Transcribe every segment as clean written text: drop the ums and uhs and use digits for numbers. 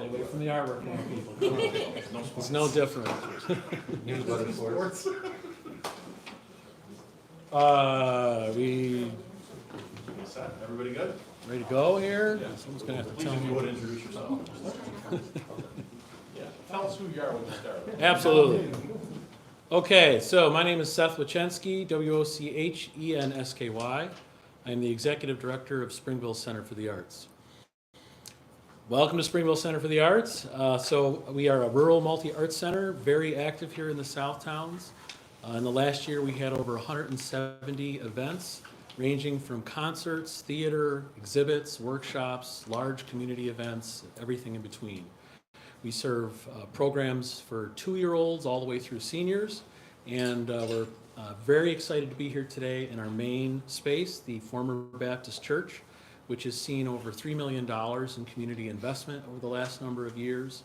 away from the artwork now, people. Come on. It's no different. Newsletter sports. We Everybody good? ready to go here? Someone's gonna have to Please, tell if you would me. introduce yourself. Yeah, tell us who you are when you start. Absolutely. Okay, so my name is Seth Wachensky, Wochensky. I'm the Executive Director of Springville Center for the Arts. Welcome to Springville Center for the Arts. So we are a rural multi-art center, very active here in the South Towns. In the last year, we had over 170 events, ranging from concerts, theater, exhibits, workshops, large community events, everything in between. We serve programs for 2-year-olds all the way through seniors, and we're very excited to be here today in our main space, the former Baptist Church, which has seen over $3 million in community investment over the last number of years.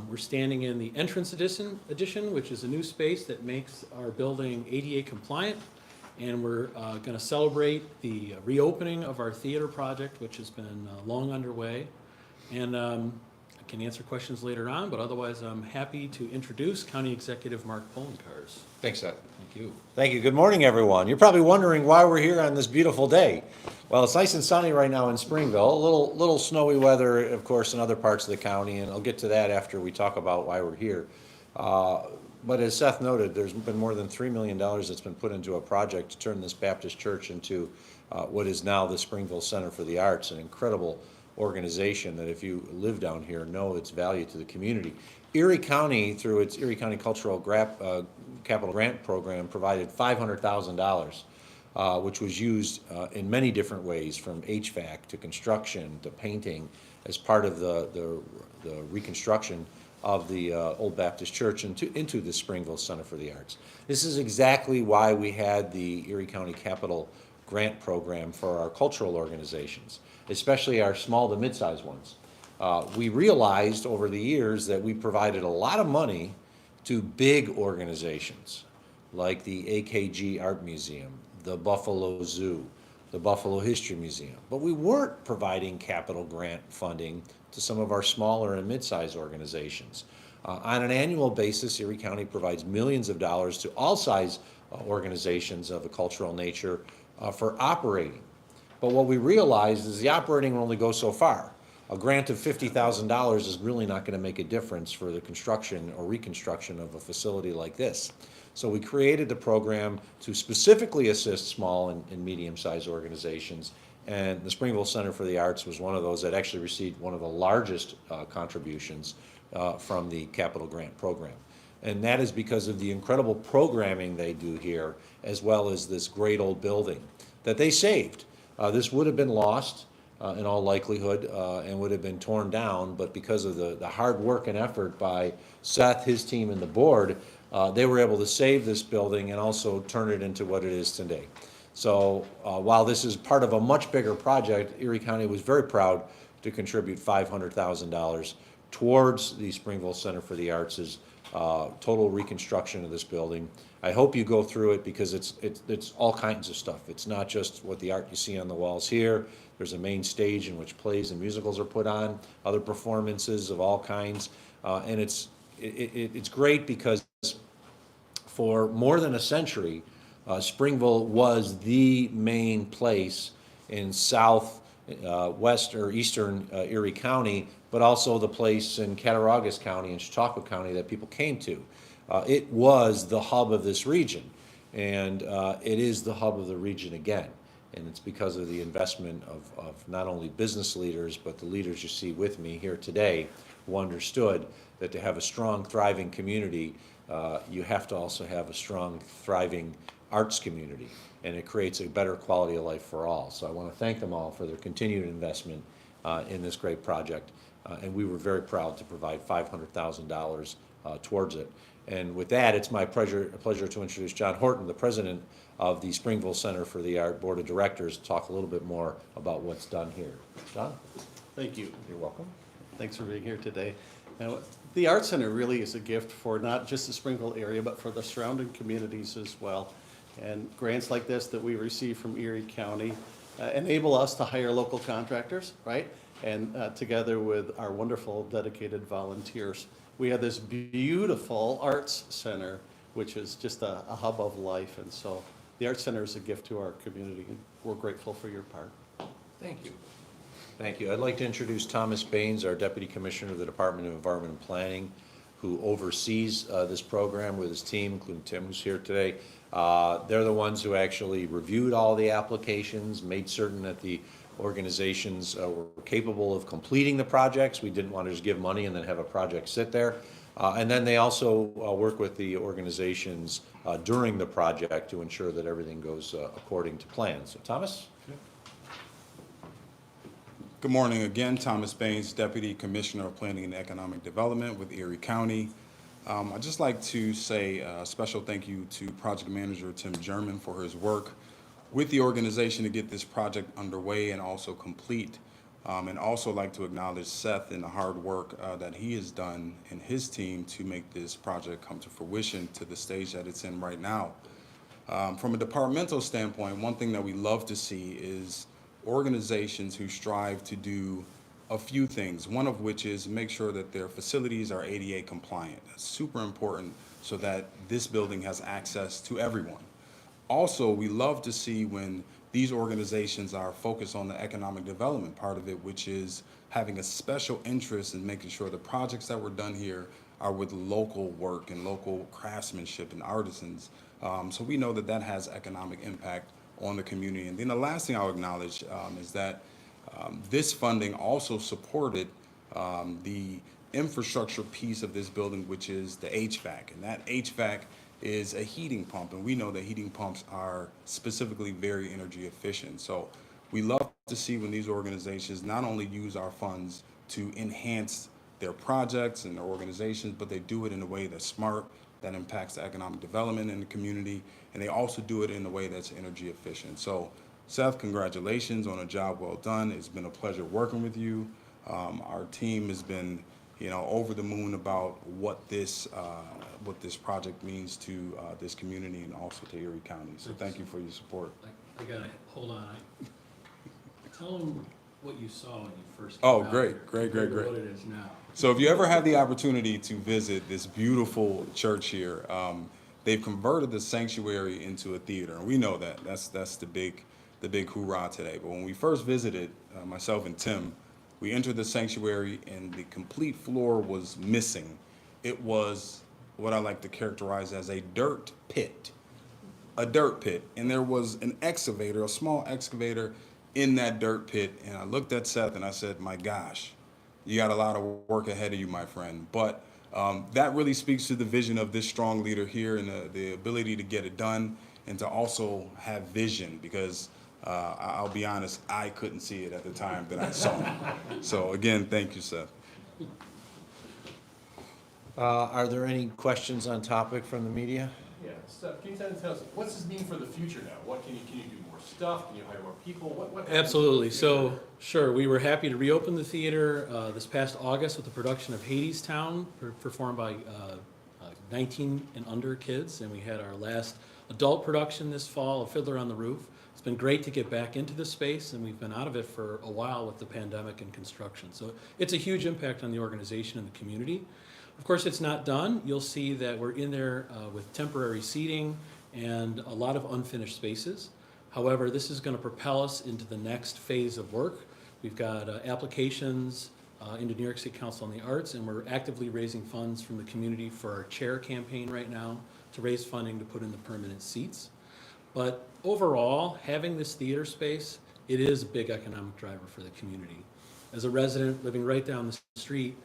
We're standing in the entrance addition, which is a new space that makes our building ADA compliant, and we're going to celebrate the reopening of our theater project, which has been long underway. And I can answer questions later on, but otherwise I'm happy to introduce County Executive Mark Poloncarz. Thanks, Seth. Thank you. Thank you. Good morning, everyone. You're probably wondering why we're here on this beautiful day. Well, it's nice and sunny right now in Springville. A little snowy weather, of course, in other parts of the county, and I'll get to that after we talk about why we're here. But as Seth noted, there's been more than $3 million that's been put into a project to turn this Baptist church into what is now the Springville Center for the Arts, an incredible organization that if you live down here know its value to the community. Erie County, through its Erie County Cultural Capital Grant Program, provided $500,000, which was used in many different ways, from HVAC to construction to painting, as part of the reconstruction of the Old Baptist Church into the Springville Center for the Arts. This is exactly why we had the Erie County Capital Grant Program for our cultural organizations, especially our small to mid-sized ones. We realized over the years that we provided a lot of money to big organizations like the AKG Art Museum, the Buffalo Zoo, the Buffalo History Museum, but we weren't providing capital grant funding to some of our smaller and mid-sized organizations. On an annual basis, Erie County provides millions of dollars to all size organizations of a cultural nature for operating. But what we realized is the operating will only go so far. A grant of $50,000 is really not going to make a difference for the construction or reconstruction of a facility like this. So we created the program to specifically assist small and medium-sized organizations, and the Springville Center for the Arts was one of those that actually received one of the largest contributions from the capital grant program. And that is because of the incredible programming they do here, as well as this great old building that they saved. This would have been lost in all likelihood and would have been torn down, but because of the hard work and effort by Seth, his team, and the board, they were able to save this building and also turn it into what it is today. So while this is part of a much bigger project, Erie County was very proud to contribute $500,000 towards the Springville Center for the Arts' total reconstruction of this building. I hope you go through it because it's all kinds of stuff. It's not just what the art you see on the walls here. There's a main stage in which plays and musicals are put on, other performances of all kinds, and it's great because for more than a century, Springville was the main place in west or eastern Erie County, but also the place in Cattaraugus County and Chautauqua County that people came to. It was the hub of this region, and it is the hub of the region again. And it's because of the investment of not only business leaders, but the leaders you see with me here today, who understood that to have a strong, thriving community, you have to also have a strong, thriving arts community, and it creates a better quality of life for all. So I want to thank them all for their continued investment in this great project, and we were very proud to provide $500,000 towards it. And with that, it's my pleasure to introduce John Horton, the president of the Springville Center for the Art Board of Directors, to talk a little bit more about what's done here. John? Thank you. You're welcome. Thanks for being here today. Now, the Art Center really is a gift for not just the Springville area, but for the surrounding communities as well. And grants like this that we receive from Erie County enable us to hire local contractors, right? And together with our wonderful dedicated volunteers, we have this beautiful arts center, which is just a hub of life. And so the Arts Center is a gift to our community, and we're grateful for your part. Thank you. Thank you. I'd like to introduce Thomas Baines, our Deputy Commissioner of the Department of Environment and Planning, who oversees this program with his team, including Tim, who's here today. They're the ones who actually reviewed all the applications, made certain that the organizations were capable of completing the projects. We didn't want to just give money and then have a project sit there. And then they also work with the organizations during the project to ensure that everything goes according to plan. So Thomas? Good morning again, Thomas Baines, Deputy Commissioner of Planning and Economic Development with Erie County. I'd just like to say a special thank you to Project Manager Tim German for his work with the organization to get this project underway and also complete. And also like to acknowledge Seth and the hard work that he has done and his team to make this project come to fruition to the stage that it's in right now. From a departmental standpoint, one thing that we love to see is organizations who strive to do a few things, one of which is make sure that their facilities are ADA compliant. That's super important so that this building has access to everyone. Also, we love to see when these organizations are focused on the economic development part of it, which is having a special interest in making sure the projects that were done here are with local work and local craftsmanship and artisans. So we know that that has economic impact on the community. And then the last thing I'll acknowledge is that this funding also supported the infrastructure piece of this building, which is the HVAC. And that HVAC is a heating pump, and we know that heating pumps are specifically very energy efficient. So we love to see when these organizations not only use our funds to enhance their projects and their organizations, but they do it in a way that's smart, that impacts the economic development in the community, and they also do it in a way that's energy efficient. So Seth, congratulations on a job well done. It's been a pleasure working with you. Our team has been, over the moon about what this project means to this community and also to Erie County. So thank you for your support. I gotta, hold on. Tell them what you saw when you first Oh, came out great, here great, compared great, to great. what it is now. So if you ever have the opportunity to visit this beautiful church here, they've converted the sanctuary into a theater, and we know that. That's the big hoorah today. But when we first visited, myself and Tim, we entered the sanctuary and the complete floor was missing. It was what I like to characterize as a dirt pit. A dirt pit. And there was an excavator, a small excavator in that dirt pit. And I looked at Seth and I said, my gosh, you got a lot of work ahead of you, my friend. But that really speaks to the vision of this strong leader here and the ability to get it done and to also have vision, because I'll be honest, I couldn't see it at the time that I saw it. So again, thank you, Seth. Are there any questions on topic from the media? Yeah, Steph, can you tell us, what's this mean for the future now? What can you do more stuff? Can you hire more people? What Absolutely. So, sure, we were happy to reopen the theater this past August with the production of Hadestown, performed by 19 and under kids, and we had our last adult production this fall, A Fiddler on the Roof. It's been great to get back into the space, and we've been out of it for a while with the pandemic and construction. So it's a huge impact on the organization and the community. Of course, it's not done. You'll see that we're in there with temporary seating and a lot of unfinished spaces. However, this is going to propel us into the next phase of work. We've got applications into New York State Council on the Arts, and we're actively raising funds from the community for our chair campaign right now to raise funding to put in the permanent seats. But overall, having this theater space, it is a big economic driver for the community. As a resident living right down the street,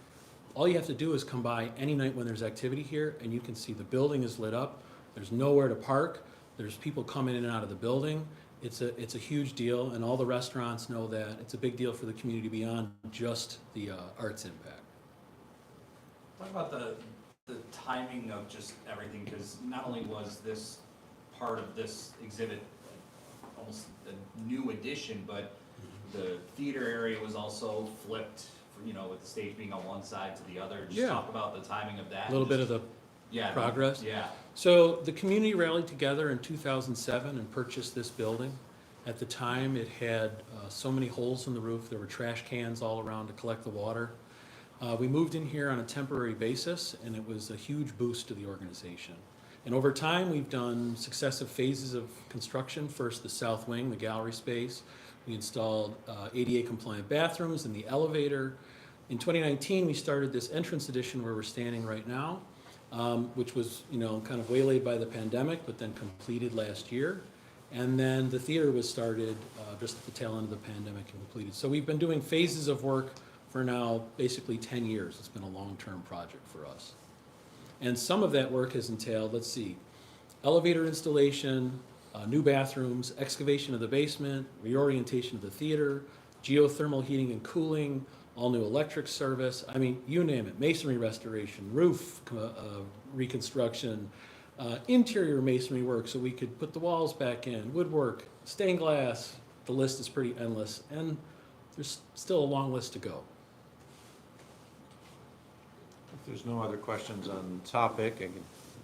all you have to do is come by any night when there's activity here, and you can see the building is lit up. There's nowhere to park. There's people coming in and out of the building. It's a huge deal, and all the restaurants know that. It's a big deal for the community beyond just the arts impact. Talk about the timing of just everything, because not only was this part of this exhibit almost a new addition, but the theater area was also flipped, with the stage being on one side to the other. Just talk about the timing of that. A little bit of the progress. Yeah. So the community rallied together in 2007 and purchased this building. At the time, it had so many holes in the roof, there were trash cans all around to collect the water. We moved in here on a temporary basis, and it was a huge boost to the organization. And over time, we've done successive phases of construction. First, the south wing, the gallery space. We installed ADA compliant bathrooms and the elevator. In 2019, we started this entrance addition where we're standing right now, which was, kind of waylaid by the pandemic, but then completed last year. And then the theater was started just at the tail end of the pandemic and completed. So we've been doing phases of work for now basically 10 years. It's been a long-term project for us. And some of that work has entailed, let's see, elevator installation, new bathrooms, excavation of the basement, reorientation of the theater, geothermal heating and cooling, all new electric service. I mean, you name it, masonry restoration, roof reconstruction, interior masonry work so we could put the walls back in, woodwork, stained glass. The list is pretty endless, and there's still a long list to go. If there's no other questions on the topic,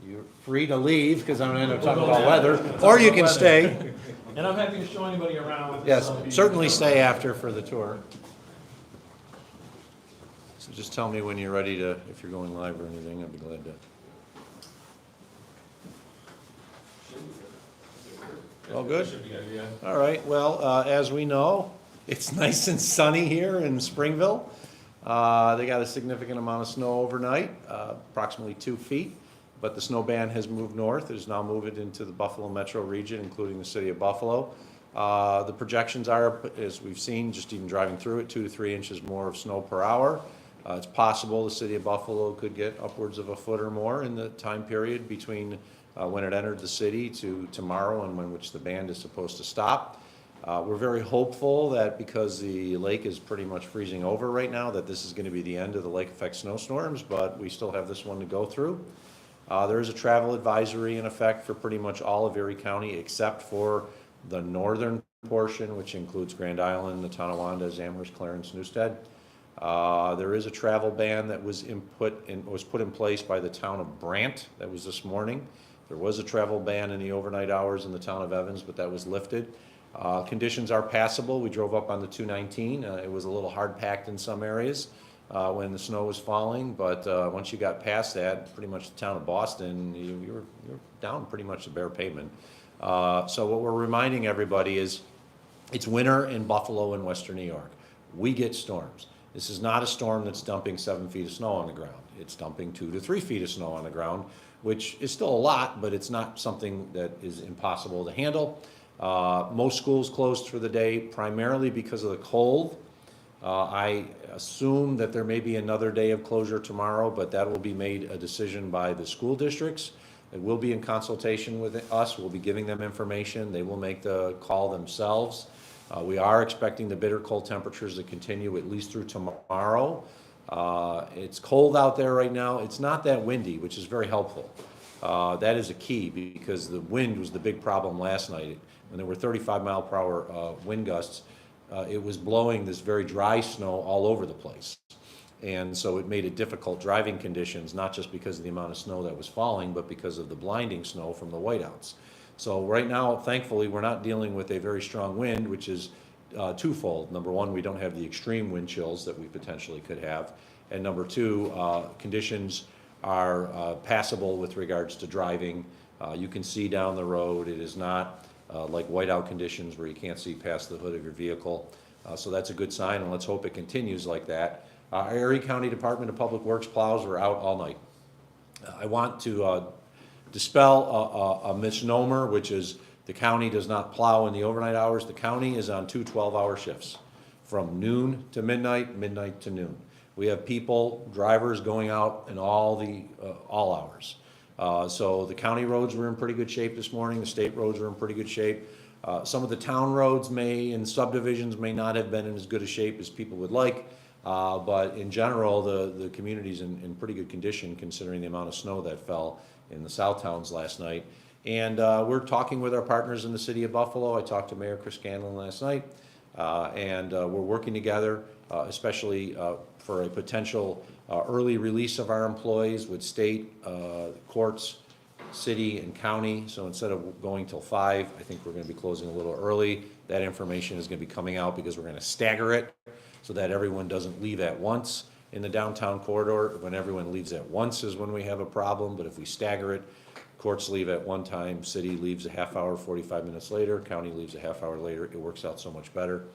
you're free to leave because I'm going to end up talking about weather, or you can stay. And I'm happy to show anybody around. Yes, certainly stay after for the tour. So just tell me when you're ready to, if you're going live or anything, I'd be glad to. All good? All right, well, as we know, it's nice and sunny here in Springville. They got a significant amount of snow overnight, approximately 2 feet, but the snow band has moved north. It is now moving into the Buffalo metro region, including the city of Buffalo. The projections are, as we've seen, just even driving through it, 2 to 3 inches more of snow per hour. It's possible the city of Buffalo could get upwards of a foot or more in the time period between when it entered the city to tomorrow and when which the band is supposed to stop. We're very hopeful that because the lake is pretty much freezing over right now, that this is going to be the end of the lake effect snowstorms, but we still have this one to go through. There is a travel advisory in effect for pretty much all of Erie County except for the northern portion, which includes Grand Island, the Tonawanda, Amherst, Clarence, Newstead. There is a travel ban that was put in place by the town of Brant. That was this morning. There was a travel ban in the overnight hours in the town of Evans, but that was lifted. Conditions are passable. We drove up on the 219. It was a little hard packed in some areas when the snow was falling, but once you got past that, pretty much the town of Boston, you're down pretty much to bare pavement. So what we're reminding everybody is it's winter in Buffalo and Western New York. We get storms. This is not a storm that's dumping 7 feet of snow on the ground. It's dumping 2 to 3 feet of snow on the ground, which is still a lot, but it's not something that is impossible to handle. Most schools closed for the day primarily because of the cold. I assume that there may be another day of closure tomorrow, but that will be made a decision by the school districts. It will be in consultation with us. We'll be giving them information. They will make the call themselves. We are expecting the bitter cold temperatures to continue at least through tomorrow. It's cold out there right now. It's not that windy, which is very helpful. That is a key because the wind was the big problem last night. When there were 35-mile-per-hour wind gusts, it was blowing this very dry snow all over the place. And so it made it difficult driving conditions, not just because of the amount of snow that was falling, but because of the blinding snow from the whiteouts. So right now, thankfully, we're not dealing with a very strong wind, which is twofold. Number one, we don't have the extreme wind chills that we potentially could have. And number two, conditions are passable with regards to driving. You can see down the road. It is not like whiteout conditions where you can't see past the hood of your vehicle. So that's a good sign, and let's hope it continues like that. Our Erie County Department of Public Works plows were out all night. I want to dispel a misnomer, which is the county does not plow in the overnight hours. The county is on 2 12-hour shifts from noon to midnight, midnight to noon. We have people, drivers going out in all hours. So the county roads were in pretty good shape this morning. The state roads were in pretty good shape. Some of the town roads and subdivisions may not have been in as good a shape as people would like. But in general, the community's in pretty good condition considering the amount of snow that fell in the south towns last night. And we're talking with our partners in the city of Buffalo. I talked to Mayor Chris Scanlon last night. And we're working together, especially for a potential early release of our employees with state, courts, city, and county. So instead of going till 5, I think we're going to be closing a little early That information is going to be coming out because we're going to stagger it so that everyone doesn't leave at once in the downtown corridor. When everyone leaves at once is when we have a problem, but if we stagger it, courts leave at one time, city leaves a half hour, 45 minutes later, county leaves a half hour later, it works out so much better.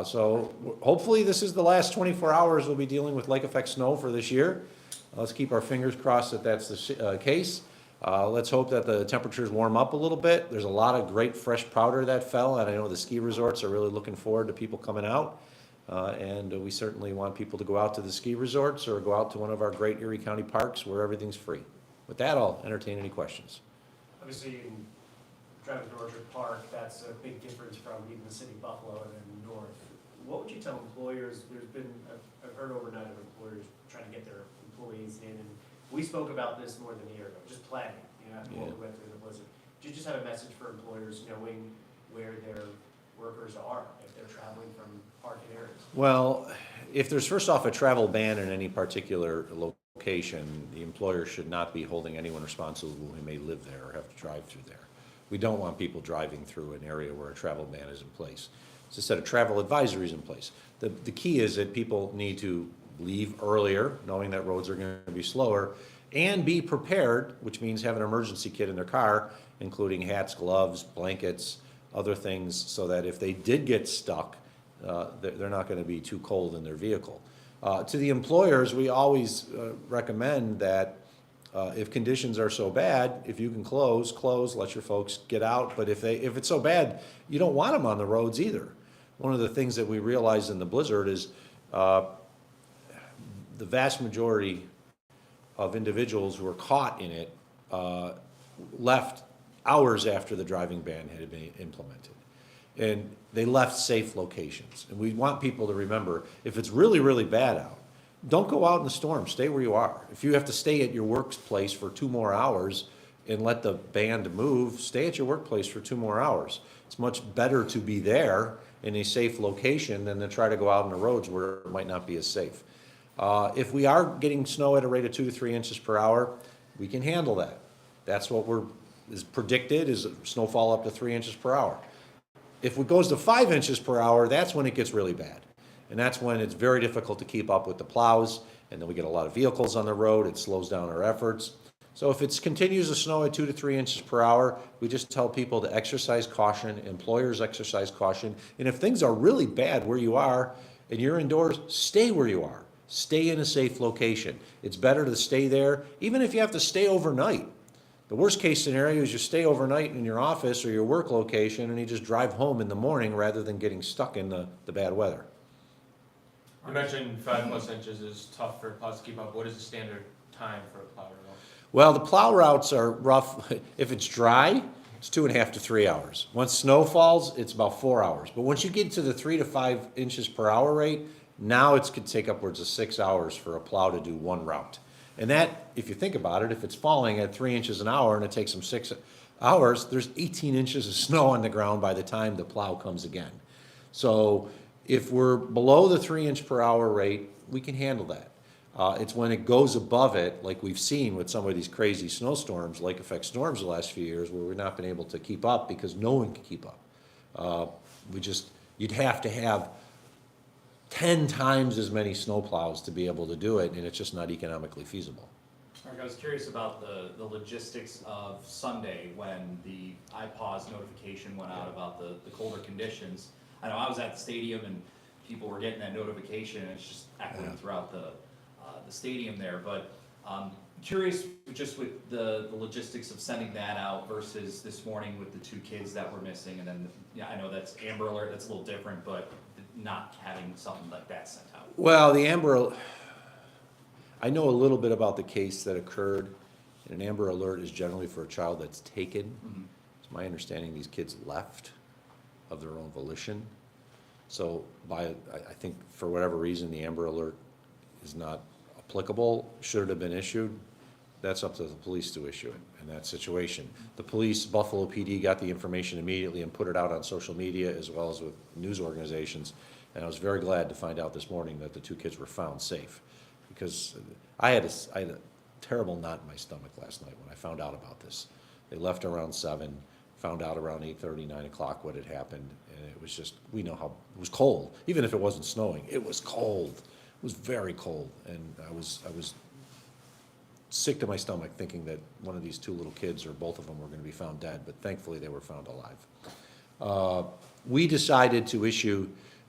So hopefully this is the last 24 hours we'll be dealing with lake effect snow for this year. Let's keep our fingers crossed that that's the case. Let's hope that the temperatures warm up a little bit. There's a lot of great fresh powder that fell, and I know the ski resorts are really looking forward to people coming out. And we certainly want people to go out to the ski resorts or go out to one of our great Erie County parks where everything's free. With that, I'll entertain any questions. Obviously, in driving to Orchard Park, that's a big difference from even the city of Buffalo and then north. What would you tell employers? There's been, I've heard overnight of employers trying to get their employees in, and we spoke about this more than a year ago, just planning, after what we went through the blizzard. Do you just have a message for employers knowing where their workers are if they're traveling from parking areas? Well, if there's first off a travel ban in any particular location, the employer should not be holding anyone responsible who may live there or have to drive through there. We don't want people driving through an area where a travel ban is in place. It's a set of travel advisories in place. The key is that people need to leave earlier, knowing that roads are going to be slower, and be prepared, which means have an emergency kit in their car, including hats, gloves, blankets, other things, so that if they did get stuck, they're not going to be too cold in their vehicle. To the employers, we always recommend that if conditions are so bad, if you can close, let your folks get out. But if it's so bad, you don't want them on the roads either. One of the things that we realized in the blizzard is the vast majority of individuals who were caught in it left hours after the driving ban had been implemented. And they left safe locations. And we want people to remember, if it's really, really bad out, don't go out in the storm, stay where you are. If you have to stay at your workplace for 2 more hours and let the band move, stay at your workplace for 2 more hours. It's much better to be there in a safe location than to try to go out on the roads where it might not be as safe. If we are getting snow at a rate of 2 to 3 inches per hour, we can handle that. That's what is predicted, is snowfall up to 3 inches per hour. If it goes to 5 inches per hour, that's when it gets really bad. And that's when it's very difficult to keep up with the plows, and then we get a lot of vehicles on the road. It slows down our efforts. So if it continues to snow at 2 to 3 inches per hour, we just tell people to exercise caution, employers exercise caution. And if things are really bad where you are and you're indoors, stay where you are. Stay in a safe location. It's better to stay there, even if you have to stay overnight. The worst case scenario is you stay overnight in your office or your work location and you just drive home in the morning rather than getting stuck in the bad weather. You mentioned 5+ inches is tough for plows to keep up. What is the standard time for a plow to go? Well, the plow routes are rough. If it's dry, it's 2.5 to 3 hours. Once snow falls, it's about 4 hours. But once you get to the 3 to 5 inches per hour rate, now it could take upwards of 6 hours for a plow to do one route. And that, if you think about it, if it's falling at 3 inches an hour and it takes them 6 hours, there's 18 inches of snow on the ground by the time the plow comes again. So if we're below the 3 inch per hour rate, we can handle that. It's when it goes above it, like we've seen with some of these crazy snowstorms, lake effect storms the last few years, where we've not been able to keep up because no one can keep up. You'd have to have 10 times as many snowplows to be able to do it, and it's just not economically feasible. Mark, I was curious about the logistics of Sunday when the iPause notification went out about the colder conditions. I know I was at the stadium and people were getting that notification, and it's just echoing throughout the stadium there. But curious just with the logistics of sending that out versus this morning with the 2 kids that were missing, and then I know that's Amber Alert, that's a little different, but not having something like that sent out. Well, I know a little bit about the case that occurred, and an Amber Alert is generally for a child that's taken. Mm-hmm. It's my understanding these kids left of their own volition. So I think for whatever reason, the Amber Alert is not applicable. Should it have been issued? That's up to the police to issue it in that situation. The police, Buffalo PD, got the information immediately and put it out on social media as well as with news organizations. And I was very glad to find out this morning that the 2 kids were found safe, because I had a terrible knot in my stomach last night when I found out about this. They left around 7. Found out around 8:30, 9 o'clock what had happened, and it was just, we know how, it was cold. Even if it wasn't snowing, it was cold. It was very cold, and I was sick to my stomach thinking that one of these two little kids, or both of them, were gonna be found dead, but thankfully they were found alive. We decided to issue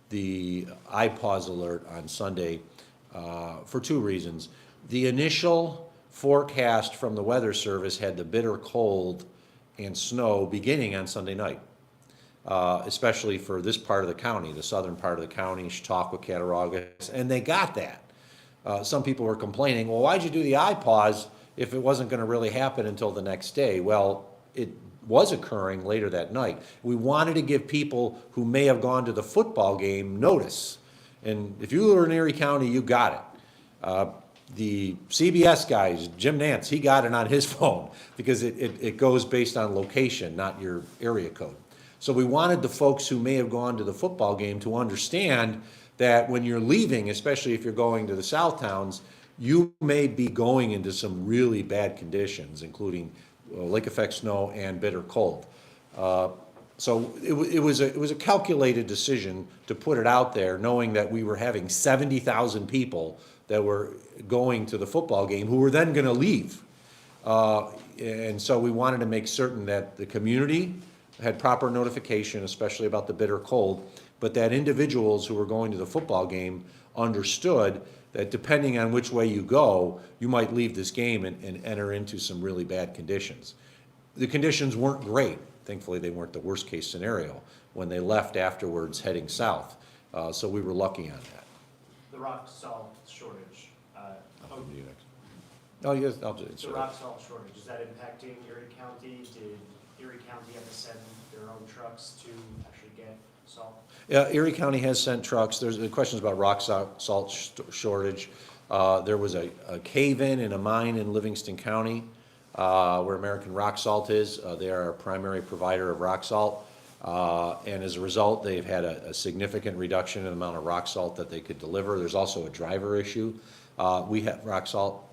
the iPause alert on Sunday for two reasons. The initial forecast from the Weather Service had the bitter cold and snow beginning on Sunday night, especially for this part of the county, the southern part of the county, Chautauqua, Cattaraugus, and they got that. Some people were complaining, well, why'd you do the iPause if it wasn't going to really happen until the next day? Well, it was occurring later that night. We wanted to give people who may have gone to the football game notice. And if you were in Erie County, you got it. The CBS guys, Jim Nance, he got it on his phone because it goes based on location, not your area code. So we wanted the folks who may have gone to the football game to understand that when you're leaving, especially if you're going to the south towns, you may be going into some really bad conditions, including lake effect snow and bitter cold. So it was a calculated decision to put it out there, knowing that we were having 70,000 people that were going to the football game who were then going to leave. And so we wanted to make certain that the community had proper notification, especially about the bitter cold, but that individuals who were going to the football game understood that depending on which way you go, you might leave this game and enter into some really bad conditions. The conditions weren't great. Thankfully, they weren't the worst case scenario when they left afterwards heading south. So we were lucky on that. The rock salt shortage, Oh, yes, I'll do it. the rock salt shortage, is that impacting Erie County? Did Erie County have to send their own trucks to actually get salt? Erie County has sent trucks. There's questions about rock salt shortage. There was a cave-in in a mine in Livingston County where American Rock Salt is. They are our primary provider of rock salt. And as a result, they've had a significant reduction in the amount of rock salt that they could deliver. There's also a driver issue. We have rock salt.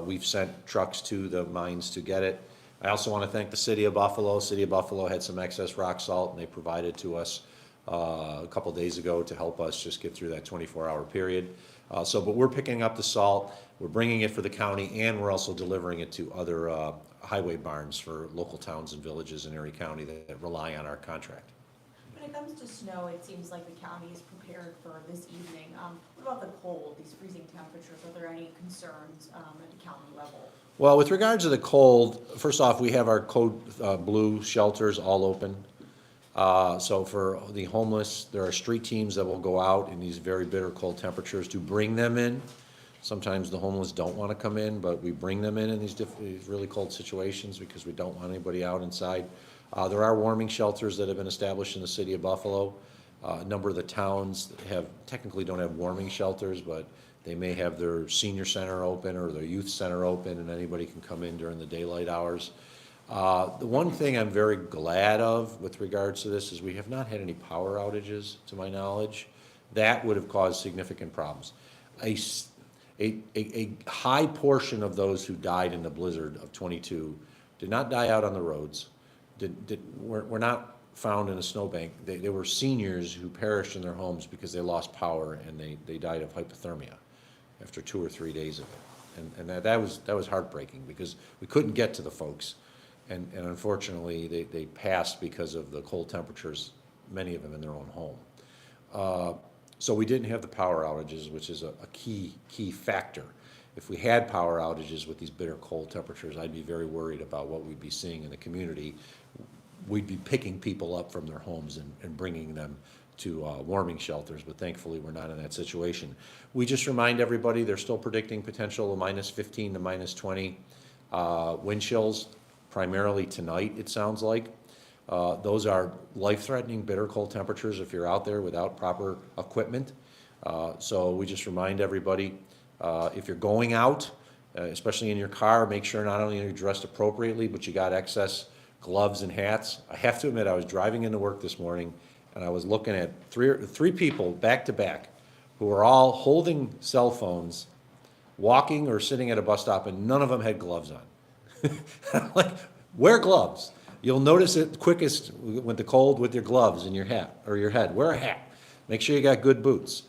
We've sent trucks to the mines to get it. I also want to thank the City of Buffalo. City of Buffalo had some excess rock salt, and they provided to us a couple days ago to help us just get through that 24-hour period. But we're picking up the salt, we're bringing it for the county, and we're also delivering it to other highway barns for local towns and villages in Erie County that rely on our contract. When it comes to snow, it seems like the county is prepared for this evening. What about the cold, these freezing temperatures? Are there any concerns at the county level? Well, with regards to the cold, first off, we have our code blue shelters all open. So for the homeless, there are street teams that will go out in these very bitter cold temperatures to bring them in. Sometimes the homeless don't want to come in, but we bring them in these really cold situations because we don't want anybody out inside. There are warming shelters that have been established in the City of Buffalo. A number of the towns technically don't have warming shelters, but they may have their senior center open or their youth center open, and anybody can come in during the daylight hours. The one thing I'm very glad of with regards to this is we have not had any power outages, to my knowledge. That would have caused significant problems. A high portion of those who died in the blizzard of 22 did not die out on the roads, were not found in a snowbank. They were seniors who perished in their homes because they lost power and they died of hypothermia after 2 or 3 days of it. And that was heartbreaking because we couldn't get to the folks. And unfortunately, they passed because of the cold temperatures, many of them in their own home. So we didn't have the power outages, which is a key factor. If we had power outages with these bitter cold temperatures, I'd be very worried about what we'd be seeing in the community. We'd be picking people up from their homes and bringing them to warming shelters, but thankfully we're not in that situation. We just remind everybody they're still predicting potential of -15 to -20 wind chills, primarily tonight, it sounds like. Those are life-threatening bitter cold temperatures if you're out there without proper equipment. So we just remind everybody, if you're going out, especially in your car, make sure not only are you dressed appropriately, but you got excess gloves and hats. I have to admit, I was driving into work this morning, and I was looking at three people back to back who were all holding cell phones, walking or sitting at a bus stop, and none of them had gloves on. I'm like, wear gloves. You'll notice it quickest with the cold with your gloves and your hat, or your head. Wear a hat. Make sure you got good boots.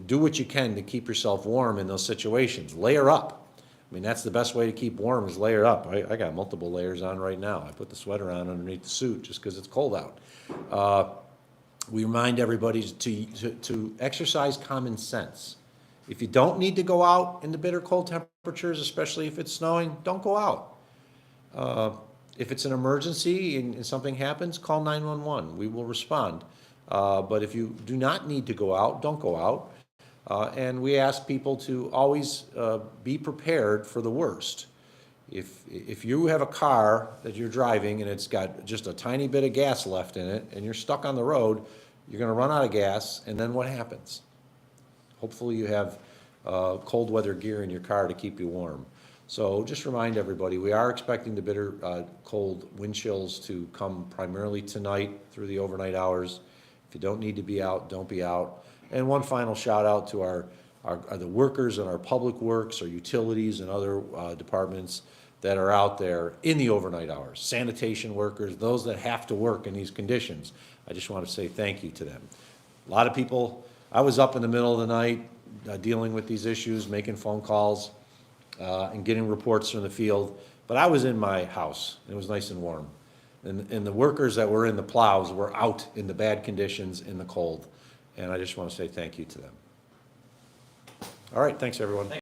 Do what you can to keep yourself warm in those situations. Layer up. I mean, that's the best way to keep warm is layer up. I got multiple layers on right now. I put the sweater on underneath the suit just because it's cold out. We remind everybody to exercise common sense. If you don't need to go out in the bitter cold temperatures, especially if it's snowing, don't go out. If it's an emergency and something happens, call 911. We will respond. But if you do not need to go out, don't go out. And we ask people to always be prepared for the worst. If you have a car that you're driving and it's got just a tiny bit of gas left in it and you're stuck on the road, you're going to run out of gas, and then what happens? Hopefully you have cold weather gear in your car to keep you warm. So just remind everybody, we are expecting the bitter cold wind chills to come primarily tonight through the overnight hours. If you don't need to be out, don't be out. And one final shout out to the workers in our public works, our utilities and other departments that are out there in the overnight hours. Sanitation workers, those that have to work in these conditions. I just want to say thank you to them. A lot of people, I was up in the middle of the night dealing with these issues, making phone calls and getting reports from the field, but I was in my house. It was nice and warm. And the workers that were in the plows were out in the bad conditions in the cold. And I just want to say thank you to them. All right, thanks everyone.